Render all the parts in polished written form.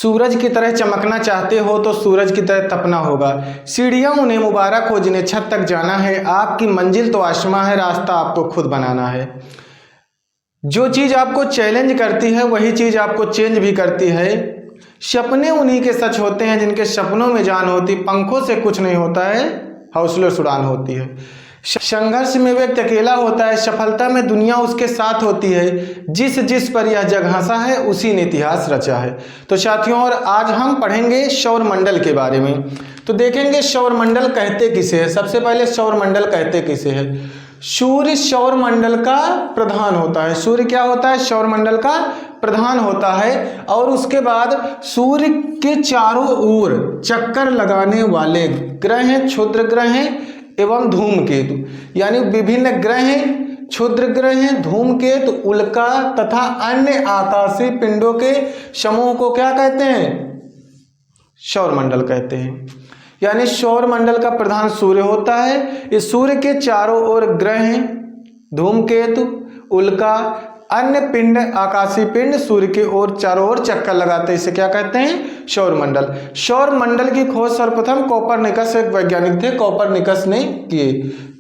सूरज की तरह चमकना चाहते हो तो सूरज की तरह तपना होगा। सीढ़ियाँ उन्हें मुबारक हो जिन्हें छत तक जाना है, आपकी मंजिल तो आसमां है, रास्ता आपको खुद बनाना है। जो चीज़ आपको चैलेंज करती है वही चीज़ आपको चेंज भी करती है। सपने उन्हीं के सच होते हैं जिनके सपनों में जान होती, पंखों से कुछ नहीं होता है, हौसलों से उड़ान होती है। संघर्ष में व्यक्ति अकेला होता है, सफलता में दुनिया उसके साथ होती है। जिस जिस पर यह जग हंसा है उसी ने इतिहास रचा है। तो साथियों, और आज हम पढ़ेंगे सौरमंडल के बारे में। तो देखेंगे सौरमंडल कहते किसे है। सबसे पहले सौरमंडल कहते किसे है। सूर्य सौरमंडल का प्रधान होता है। सूर्य क्या होता है? सौरमंडल का प्रधान होता है। और उसके बाद सूर्य के चारों ओर चक्कर लगाने वाले ग्रह हैं, क्षुद्र ग्रह हैं एवं धूमकेतु, यानी विभिन्न ग्रह हैं, क्षुद्र ग्रह हैं, धूमकेतु, उल्का तथा अन्य आकाशीय पिंडों के समूह को क्या कहते हैं? सौरमंडल कहते हैं। यानी सौरमंडल का प्रधान सूर्य होता है। इस सूर्य के चारों ओर ग्रह हैं, धूमकेतु, उल्का, अन्य पिंड, आकाशीय पिंड सूर्य के ओर चारों ओर चक्कर लगाते हैं। इसे क्या कहते हैं? सौरमंडल। सौरमंडल की खोज सर्वप्रथम कोपरनिकस एक वैज्ञानिक थे, कोपरनिकस ने किए।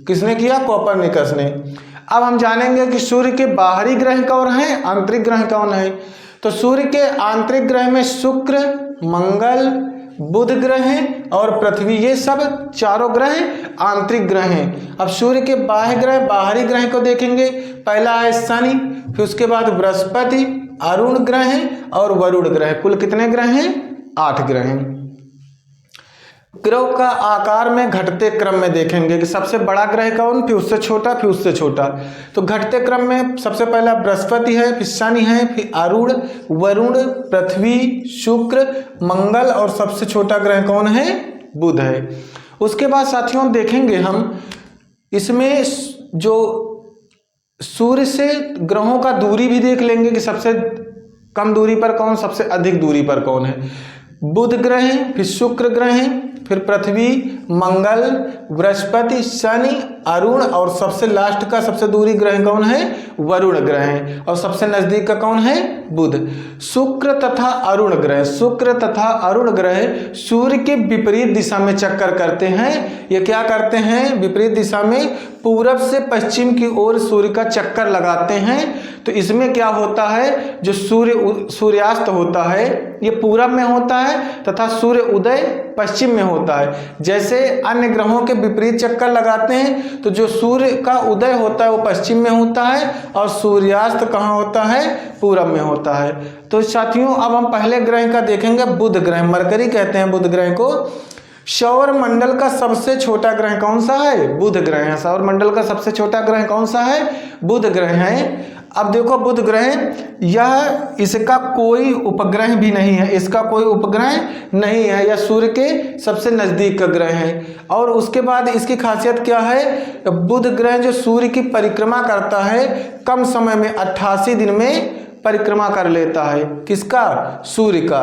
किसने किया? कोपरनिकस ने। अब हम जानेंगे कि सूर्य के बाहरी ग्रह कौन है, आंतरिक ग्रह कौन है। तो सूर्य के आंतरिक ग्रह में शुक्र, मंगल, बुध ग्रह हैं और पृथ्वी, ये सब चारों ग्रह आंतरिक ग्रह हैं। अब सूर्य के बाह्य ग्रह, बाहरी ग्रह को देखेंगे। पहला है शनि, फिर उसके बाद बृहस्पति, अरुण ग्रह हैं और वरुण ग्रह। कुल कितने ग्रह हैं? 8 ग्रह हैं। ग्रह का आकार में घटते क्रम में देखेंगे कि सबसे बड़ा ग्रह कौन, फिर उससे छोटा, फिर उससे छोटा। तो घटते क्रम में सबसे पहला बृहस्पति है, फिर शनि है, फिर अरुण, वरुण, पृथ्वी, शुक्र, मंगल और सबसे छोटा ग्रह कौन है? बुध है। उसके बाद साथियों देखेंगे हम इसमें जो सूर्य से ग्रहों का दूरी भी देख लेंगे कि सबसे कम दूरी पर कौन, सबसे अधिक दूरी पर कौन है। बुध ग्रह है, फिर शुक्र ग्रह है, फिर पृथ्वी, मंगल, बृहस्पति, शनि, अरुण और सबसे लास्ट का सबसे दूरी ग्रह कौन है? वरुण ग्रह है। और सबसे नजदीक का कौन है? बुध। शुक्र तथा अरुण ग्रह, शुक्र तथा अरुण ग्रह सूर्य के विपरीत दिशा में चक्कर करते हैं। ये क्या करते हैं? विपरीत दिशा में पूरब से पश्चिम की ओर सूर्य का चक्कर लगाते हैं। तो इसमें क्या होता है, जो सूर्यास्त होता है ये पूरब में होता है तथा सूर्य उदय पश्चिम में होता है। जैसे अन्य ग्रहों के विपरीत चक्कर लगाते हैं तो जो सूर्य का उदय होता है वो पश्चिम में होता है और सूर्यास्त कहाँ होता है? पूरब में होता है। तो साथियों अब हम पहले ग्रह का देखेंगे, बुध ग्रह, मरकरी कहते हैं बुध ग्रह को। सौरमंडल का सबसे छोटा ग्रह कौन सा है? बुध ग्रह है। सौरमंडल का सबसे छोटा ग्रह कौन सा है? बुध ग्रह है। अब देखो बुध ग्रह, यह इसका कोई उपग्रह भी नहीं है, इसका कोई उपग्रह नहीं है, यह सूर्य के सबसे नजदीक का ग्रह है। और उसके बाद इसकी खासियत क्या है? बुध ग्रह जो सूर्य की परिक्रमा करता है कम समय में 88 दिन में परिक्रमा कर लेता है। किसका? सूर्य का।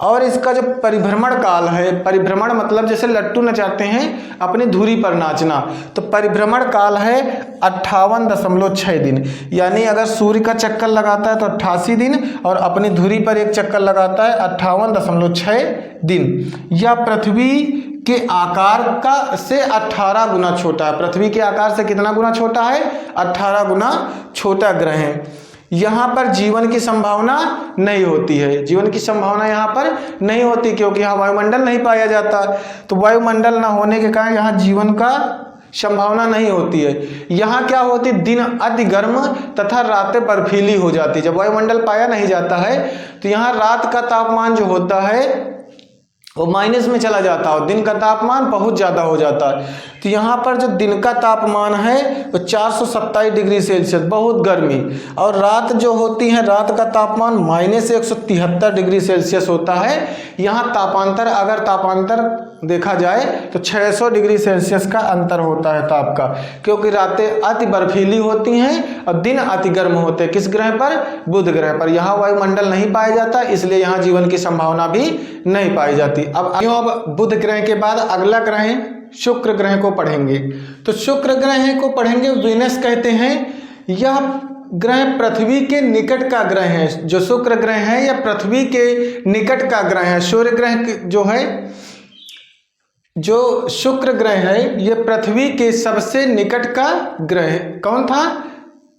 और इसका जो परिभ्रमण काल है, परिभ्रमण मतलब जैसे लट्टू नचाते हैं अपनी धुरी पर नाचना, तो परिभ्रमण काल है 58.6 दिन। यानी अगर सूर्य का चक्कर लगाता है तो 88 दिन और अपनी धुरी पर एक चक्कर लगाता है 58.6 दिन। यह पृथ्वी के आकार का से 18 गुना छोटा है। पृथ्वी के आकार से कितना गुना छोटा है? 18 गुना छोटा ग्रह है। यहाँ पर जीवन की संभावना नहीं होती है, जीवन की संभावना यहाँ पर नहीं होती क्योंकि यहाँ वायुमंडल नहीं पाया जाता। तो वायुमंडल न होने के कारण यहाँ जीवन का संभावना नहीं होती है। यहाँ क्या होती? दिन अति गर्म तथा रातें बर्फीली हो जाती। जब वायुमंडल पाया नहीं जाता है तो यहाँ रात का तापमान जो होता है वो माइनस में चला जाता है और दिन का तापमान बहुत ज़्यादा हो जाता है। तो यहाँ पर जो दिन का तापमान है वो 427 डिग्री सेल्सियस, बहुत गर्मी, और रात जो होती है रात का तापमान -173 डिग्री सेल्सियस होता है। यहाँ तापांतर, अगर तापांतर देखा जाए तो 600 डिग्री सेल्सियस का अंतर होता है ताप का, क्योंकि रातें अति बर्फीली होती हैं और दिन अति गर्म होते हैं। किस ग्रह पर? बुध ग्रह पर। यहाँ वायुमंडल नहीं पाया जाता, इसलिए यहाँ जीवन की संभावना भी नहीं पाई जाती। अब बुध ग्रह के बाद अगला ग्रह शुक्र ग्रह को पढ़ेंगे। तो शुक्र ग्रह को पढ़ेंगे, वीनस कहते हैं। यह ग्रह पृथ्वी के निकट का ग्रह है, जो शुक्र ग्रह है या पृथ्वी के निकट का ग्रह है। सूर्य ग्रह जो है, जो शुक्र ग्रह है, ये पृथ्वी के सबसे निकट का ग्रह है। कौन था?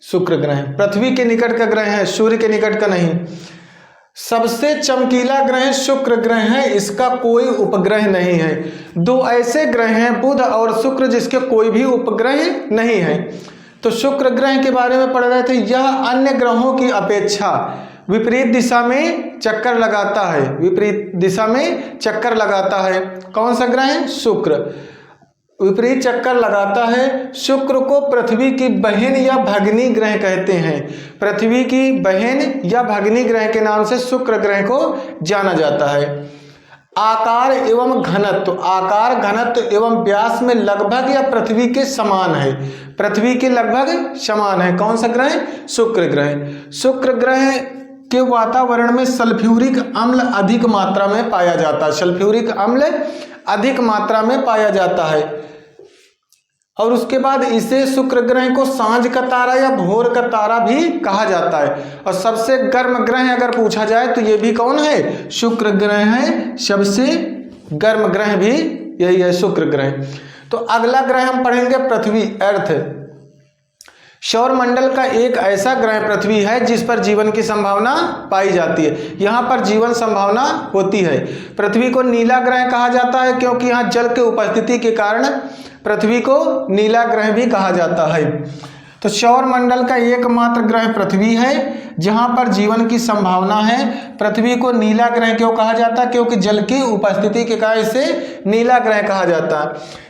शुक्र ग्रह पृथ्वी के निकट का ग्रह है, सूर्य के निकट का नहीं। सबसे चमकीला ग्रह शुक्र ग्रह है, इसका कोई उपग्रह नहीं है। दो ऐसे ग्रह हैं, बुध और शुक्र, जिसके कोई भी उपग्रह नहीं है। तो शुक्र ग्रह के बारे में पढ़ रहे थे। यह अन्य ग्रहों की अपेक्षा विपरीत दिशा में चक्कर लगाता है, विपरीत दिशा में चक्कर लगाता है। कौन सा ग्रह है? शुक्र विपरीत चक्कर लगाता है। शुक्र को पृथ्वी की बहन या भगिनी ग्रह कहते हैं। पृथ्वी की बहन या भगिनी ग्रह के नाम से शुक्र ग्रह को जाना जाता है। आकार एवं घनत्व, आकार घनत्व एवं व्यास में लगभग या पृथ्वी के समान है, पृथ्वी के लगभग समान है। कौन सा ग्रह? शुक्र ग्रह। शुक्र ग्रह के वातावरण में सल्फ्यूरिक अम्ल अधिक मात्रा में पाया जाता है, सल्फ्यूरिक अम्ल अधिक मात्रा में पाया जाता है। और उसके बाद इसे शुक्र ग्रह को सांझ का तारा या भोर का तारा भी कहा जाता है। और सबसे गर्म ग्रह अगर पूछा जाए तो ये भी कौन है? शुक्र ग्रह है। सबसे गर्म ग्रह भी यही है, शुक्र ग्रह। तो अगला ग्रह हम पढ़ेंगे पृथ्वी, अर्थ। सौर मंडल का एक ऐसा ग्रह पृथ्वी है जिस पर जीवन की संभावना पाई जाती है। यहाँ पर जीवन संभावना होती है। पृथ्वी को नीला ग्रह कहा जाता है क्योंकि यहाँ जल के उपस्थिति के कारण पृथ्वी को नीला ग्रह भी कहा जाता है। तो सौर मंडल का एकमात्र ग्रह पृथ्वी है जहाँ पर जीवन की संभावना है। पृथ्वी को नीला ग्रह क्यों कहा जाता है? क्योंकि जल की उपस्थिति के कारण इसे नीला ग्रह कहा जाता है।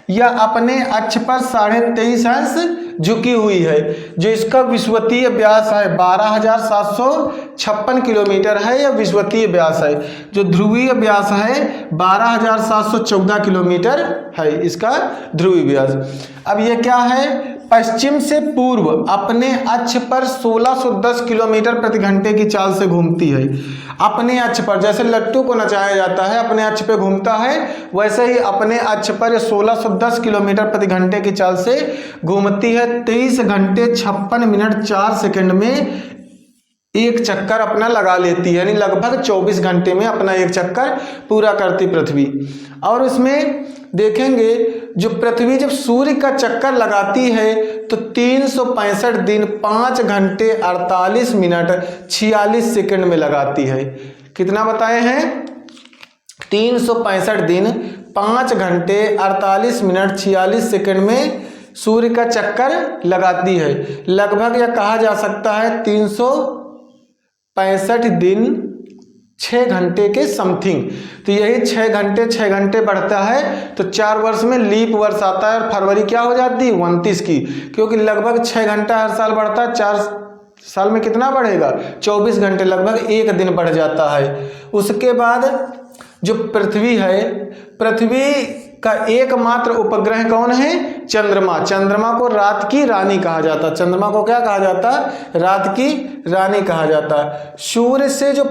यह अपने अक्ष पर 23.5 अंश झुकी हुई है, जो इसका विषुवतीय व्यास है 12,756 किलोमीटर है। यह विषुवतीय व्यास है। जो ध्रुवीय व्यास है 12,714 किलोमीटर है, इसका ध्रुवीय व्यास। अब ये क्या है? पश्चिम से पूर्व अपने अक्ष पर 1610 किलोमीटर प्रति घंटे की चाल से घूमती है। अपने अक्ष पर, जैसे लट्टू को नचाया जाता है अपने अक्ष पे घूमता है, वैसे ही अपने अक्ष पर 1610 किलोमीटर प्रति घंटे की चाल से घूमती है। 23 घंटे 56 मिनट 4 सेकंड में एक चक्कर अपना लगा लेती है, यानी लगभग 24 घंटे में अपना एक चक्कर पूरा करती पृथ्वी। और इसमें देखेंगे जो पृथ्वी जब सूर्य का चक्कर लगाती है तो 365 दिन 5 घंटे 48 मिनट 46 सेकंड में लगाती है। कितना बताए हैं? 365 दिन 5 घंटे 48 मिनट 46 सेकंड में सूर्य का चक्कर लगाती है। लगभग यह कहा जा सकता है 365 दिन 6 घंटे के समथिंग। तो यही 6 घंटे बढ़ता है तो 4 वर्ष में लीप वर्ष आता है और फरवरी क्या हो जाती है? 29 की, क्योंकि लगभग 6 घंटा हर साल बढ़ता है। 4 साल में कितना बढ़ेगा? 24 घंटे, लगभग 1 दिन बढ़ जाता है। उसके बाद जो पृथ्वी है, पृथ्वी का एकमात्र उपग्रह कौन है? चंद्रमा। चंद्रमा को रात की रानी कहा जाता है। चंद्रमा को क्या कहा जाता है? रात की रानी कहा जाता है। सूर्य से जो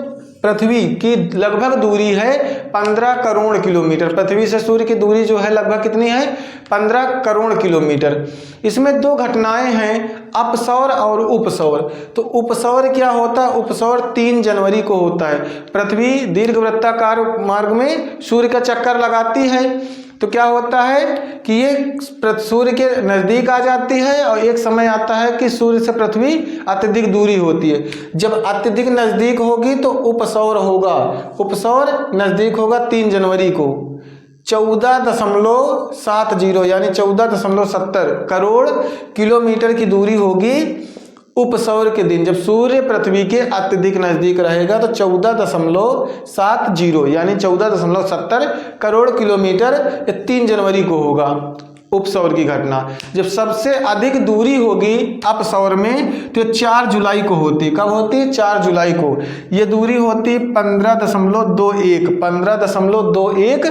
पृथ्वी की लगभग दूरी है 15 करोड़ किलोमीटर। पृथ्वी से सूर्य की दूरी जो है लगभग कितनी है? 15 करोड़ किलोमीटर। इसमें 2 घटनाएं हैं, अपसौर और उपसौर। तो उपसौर क्या होता है? उपसौर 3 जनवरी को होता है। पृथ्वी दीर्घवृत्ताकार मार्ग में सूर्य का चक्कर लगाती है तो क्या होता है कि ये सूर्य के नज़दीक आ जाती है और एक समय आता है कि सूर्य से पृथ्वी अत्यधिक दूरी होती है। जब अत्यधिक नज़दीक होगी तो उपसौर होगा। उपसौर नज़दीक होगा 3 जनवरी को। 14.70 यानी 14.70 करोड़ किलोमीटर की दूरी होगी उपसौर के दिन। जब सूर्य पृथ्वी के अत्यधिक नजदीक रहेगा तो 14.70 यानी 14.70 करोड़ किलोमीटर 3 जनवरी को होगा उपसौर की घटना। जब सबसे अधिक दूरी होगी अपसौर में तो 4 जुलाई को होती। कब होती? 4 जुलाई को। ये दूरी होती 15.21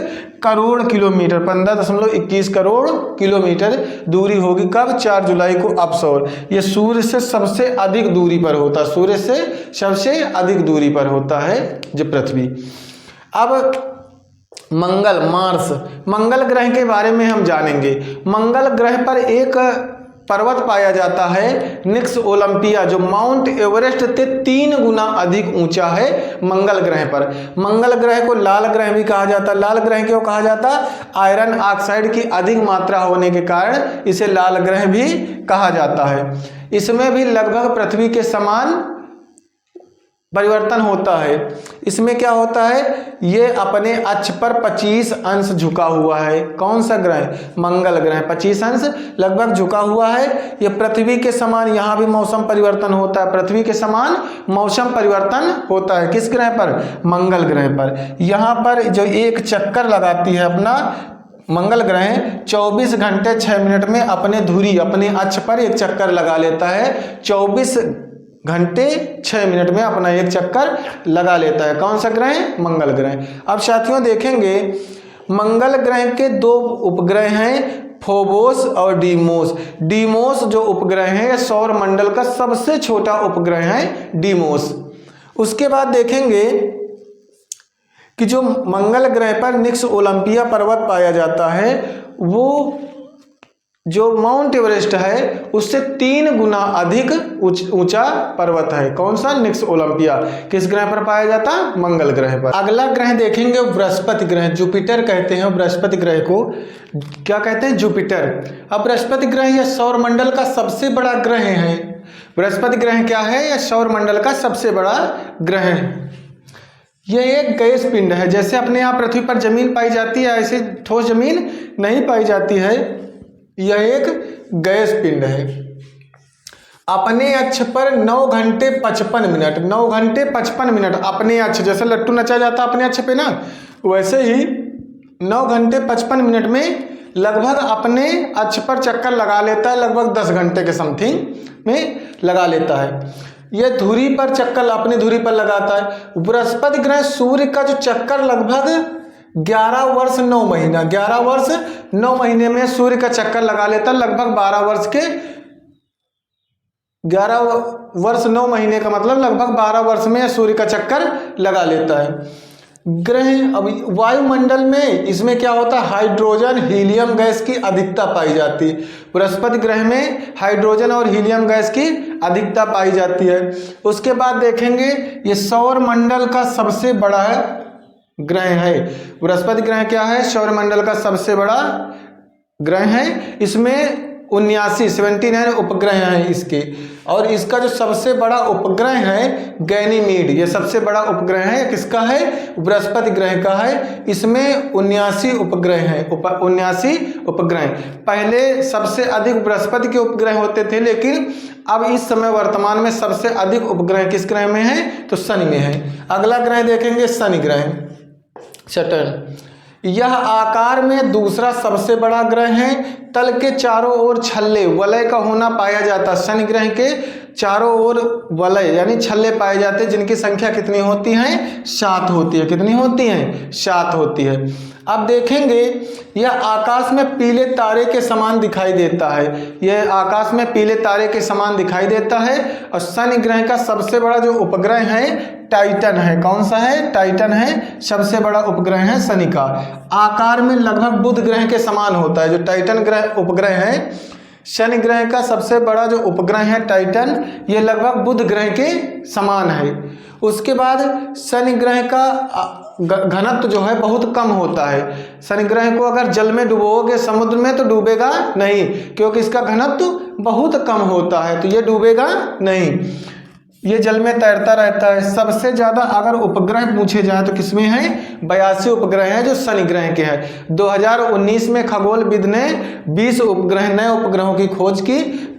करोड़ किलोमीटर, 15.21 करोड़ किलोमीटर दूरी होगी। कब? 4 जुलाई को अपसौर। ये सूर्य से सबसे अधिक दूरी पर होता है, सूर्य से सबसे अधिक दूरी पर होता है जो पृथ्वी। अब मंगल, मार्स, मंगल ग्रह के बारे में हम जानेंगे। मंगल ग्रह पर एक पर्वत पाया जाता है निक्स ओलंपिया, जो माउंट एवरेस्ट से 3 गुना अधिक ऊंचा है मंगल ग्रह पर। मंगल ग्रह को लाल ग्रह भी कहा जाता है। लाल ग्रह क्यों कहा जाता? आयरन ऑक्साइड की अधिक मात्रा होने के कारण इसे लाल ग्रह भी कहा जाता है। इसमें भी लगभग पृथ्वी के समान परिवर्तन होता है। इसमें क्या होता है, ये अपने अक्ष पर 25 अंश झुका हुआ है। कौन सा ग्रह? मंगल ग्रह 25 अंश लगभग झुका हुआ है। ये पृथ्वी के समान, यहाँ भी मौसम परिवर्तन होता है, पृथ्वी के समान मौसम परिवर्तन होता है। किस ग्रह पर? मंगल ग्रह पर। यहाँ पर जो एक चक्कर लगाती है अपना मंगल ग्रह 24 घंटे 6 मिनट में अपने धुरी, अपने अक्ष पर एक चक्कर लगा लेता है। 24 घंटे 6 मिनट में अपना एक चक्कर लगा लेता है। कौन सा ग्रह? मंगल ग्रह। अब साथियों देखेंगे मंगल ग्रह के 2 उपग्रह हैं, फोबोस और डीमोस। डीमोस जो उपग्रह है सौर मंडल का सबसे छोटा उपग्रह है डीमोस। उसके बाद देखेंगे कि जो मंगल ग्रह पर निक्स ओलंपिया पर्वत पाया जाता है वो जो माउंट एवरेस्ट है उससे 3 गुना अधिक ऊंचा पर्वत है। कौन सा? निक्स ओलंपिया। किस ग्रह पर पाया जाता? मंगल ग्रह पर। अगला ग्रह देखेंगे बृहस्पति ग्रह। जुपिटर कहते हैं बृहस्पति ग्रह को। क्या कहते हैं? जुपिटर। अब बृहस्पति ग्रह यह सौर मंडल का सबसे बड़ा ग्रह है। बृहस्पति ग्रह क्या है? यह सौर मंडल का सबसे बड़ा ग्रह है। यह एक गैस पिंड है। जैसे अपने यहाँ पृथ्वी पर जमीन पाई जाती है ऐसे ठोस जमीन नहीं पाई जाती है। यह एक गैस पिंड है। अपने अक्ष पर 9 घंटे 55 मिनट 9 घंटे 55 मिनट अपने अक्ष, जैसे लट्टू नचा जाता अपने अक्ष पे ना, वैसे ही 9 घंटे 55 मिनट में लगभग अपने अक्ष पर चक्कर लगा लेता है। लगभग 10 घंटे के समथिंग में लगा लेता है। यह धुरी पर चक्कर अपनी धुरी पर लगाता है। बृहस्पति ग्रह सूर्य का जो चक्कर लगभग 11 वर्ष 9 महीना 11 वर्ष 9 महीने में सूर्य का चक्कर लगा लेता है। लगभग 12 वर्ष के 11 वर्ष 9 महीने का मतलब लगभग 12 वर्ष में सूर्य का चक्कर लगा लेता है। ग्रह अब वायुमंडल में इसमें क्या होता है? हाइड्रोजन हीलियम गैस की अधिकता पाई जाती है। बृहस्पति ग्रह में हाइड्रोजन और हीलियम गैस की अधिकता पाई जाती है। उसके बाद देखेंगे ये सौर मंडल का सबसे बड़ा ग्रह है। बृहस्पति ग्रह क्या है? सौरमंडल का सबसे बड़ा ग्रह है। इसमें 79 उपग्रह हैं इसके, और इसका जो सबसे बड़ा उपग्रह है गैनीमीड, ये सबसे बड़ा उपग्रह है। किसका है? बृहस्पति ग्रह का है। इसमें 79 उपग्रह हैं। 79 उपग्रह। पहले सबसे अधिक बृहस्पति के उपग्रह होते थे, लेकिन अब इस समय वर्तमान में सबसे अधिक उपग्रह किस ग्रह में है? तो शनि में है। अगला ग्रह देखेंगे शनि ग्रह, सैटर्न। यह आकार में दूसरा सबसे बड़ा ग्रह है। तल के चारों ओर छल्ले वलय का होना पाया जाता। शनि ग्रह के चारों ओर वलय यानी छल्ले पाए जाते हैं, जिनकी संख्या कितनी होती है? 7 होती है। कितनी होती है? 7 होती है। अब देखेंगे यह आकाश में पीले तारे के समान दिखाई देता है। यह आकाश में पीले तारे के समान दिखाई देता है। और शनि ग्रह का सबसे बड़ा जो उपग्रह है टाइटन है। कौन सा है? टाइटन है। सबसे बड़ा उपग्रह है शनि का। आकार में लगभग बुध ग्रह के समान होता है। जो टाइटन ग्रह उपग्रह है, शनि ग्रह का सबसे बड़ा जो उपग्रह है टाइटन, ये लगभग बुध ग्रह के समान है। उसके बाद शनि ग्रह का घनत्व जो है बहुत कम होता है। शनि ग्रह को अगर जल में डुबोगे समुद्र में तो डूबेगा नहीं, क्योंकि इसका घनत्व बहुत कम होता है, तो ये डूबेगा नहीं, ये जल में तैरता रहता है। सबसे ज़्यादा अगर उपग्रह पूछे जाए तो किसमें है? 82 उपग्रह हैं जो शनि ग्रह के हैं। 2019 में खगोलविद ने 20 उपग्रह नए उपग्रहों की खोज की।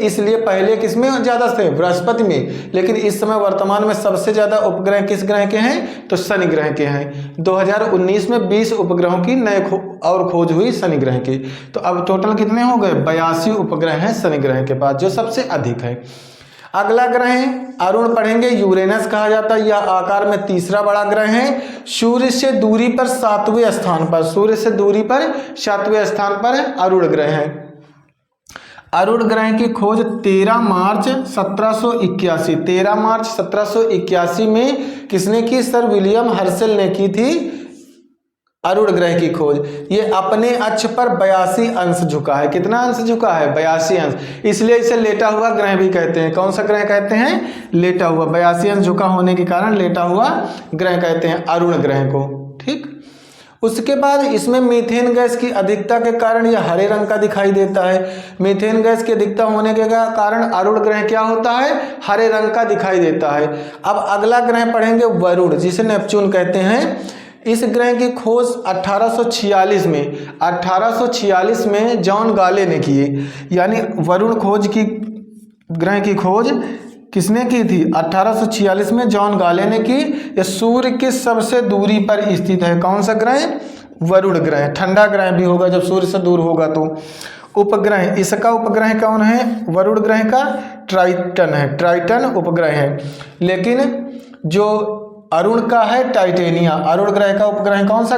इसलिए पहले किसमें ज़्यादा थे? बृहस्पति में। लेकिन इस समय वर्तमान में सबसे ज़्यादा उपग्रह किस ग्रह के हैं? तो शनि ग्रह के हैं। 2019 में 20 उपग्रहों की नए और खोज हुई शनि ग्रह की। तो अब टोटल कितने हो गए? 82 उपग्रह हैं शनि ग्रह के पास, जो सबसे अधिक है। अगला ग्रह अरुण पढ़ेंगे। यूरेनस कहा जाता है। यह आकार में तीसरा बड़ा ग्रह है। सूर्य से दूरी पर 7वें स्थान पर, सूर्य से दूरी पर 7वें स्थान पर अरुण ग्रह है। अरुण ग्रह की खोज 13 मार्च 1781 में किसने की? सर विलियम हर्शल ने की थी अरुण ग्रह की खोज। ये अपने अक्ष पर 82 अंश झुका है। कितना अंश झुका है? 82 अंश, इसलिए इसे लेटा हुआ ग्रह भी कहते हैं। कौन सा ग्रह कहते हैं? लेटा हुआ। 82 अंश झुका होने के कारण लेटा हुआ ग्रह कहते हैं अरुण ग्रह को। ठीक, उसके बाद इसमें मीथेन गैस की अधिकता के कारण यह हरे रंग का दिखाई देता है। मीथेन गैस की अधिकता होने के कारण अरुण ग्रह क्या होता है? हरे रंग का दिखाई देता है। अब अगला ग्रह पढ़ेंगे वरुण, जिसे नेपच्यून कहते हैं। इस ग्रह की खोज 1846 में जॉन गाले ने की। यानी वरुण ग्रह की खोज किसने की थी? 1846 में जॉन गाले ने की। यह सूर्य की सबसे दूरी पर स्थित है। कौन सा ग्रह? वरुण ग्रह। ठंडा ग्रह भी होगा जब सूर्य से दूर होगा तो। उपग्रह, इसका उपग्रह कौन है? वरुण ग्रह का ट्राइटन है। ट्राइटन उपग्रह है। लेकिन जो अरुण का है टाइटेनिया। अरुण ग्रह का उपग्रह कौन सा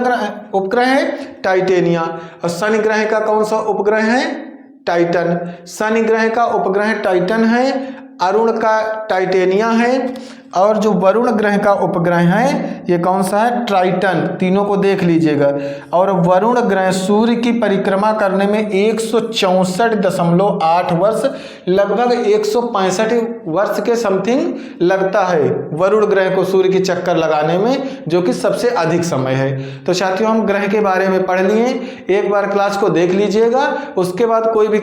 उपग्रह है? टाइटेनिया। और शनि ग्रह का कौन सा उपग्रह है? टाइटन। शनि ग्रह का उपग्रह टाइटन है, अरुण का टाइटेनिया है, और जो वरुण ग्रह का उपग्रह है ये कौन सा है? ट्राइटन। तीनों को देख लीजिएगा। और वरुण ग्रह सूर्य की परिक्रमा करने में 164.8 वर्ष, लगभग 165 वर्ष के समथिंग लगता है वरुण ग्रह को सूर्य की चक्कर लगाने में, जो कि सबसे अधिक समय है। तो साथियों, हम ग्रह के बारे में पढ़ लिए। एक बार क्लास को देख लीजिएगा, उसके बाद कोई भी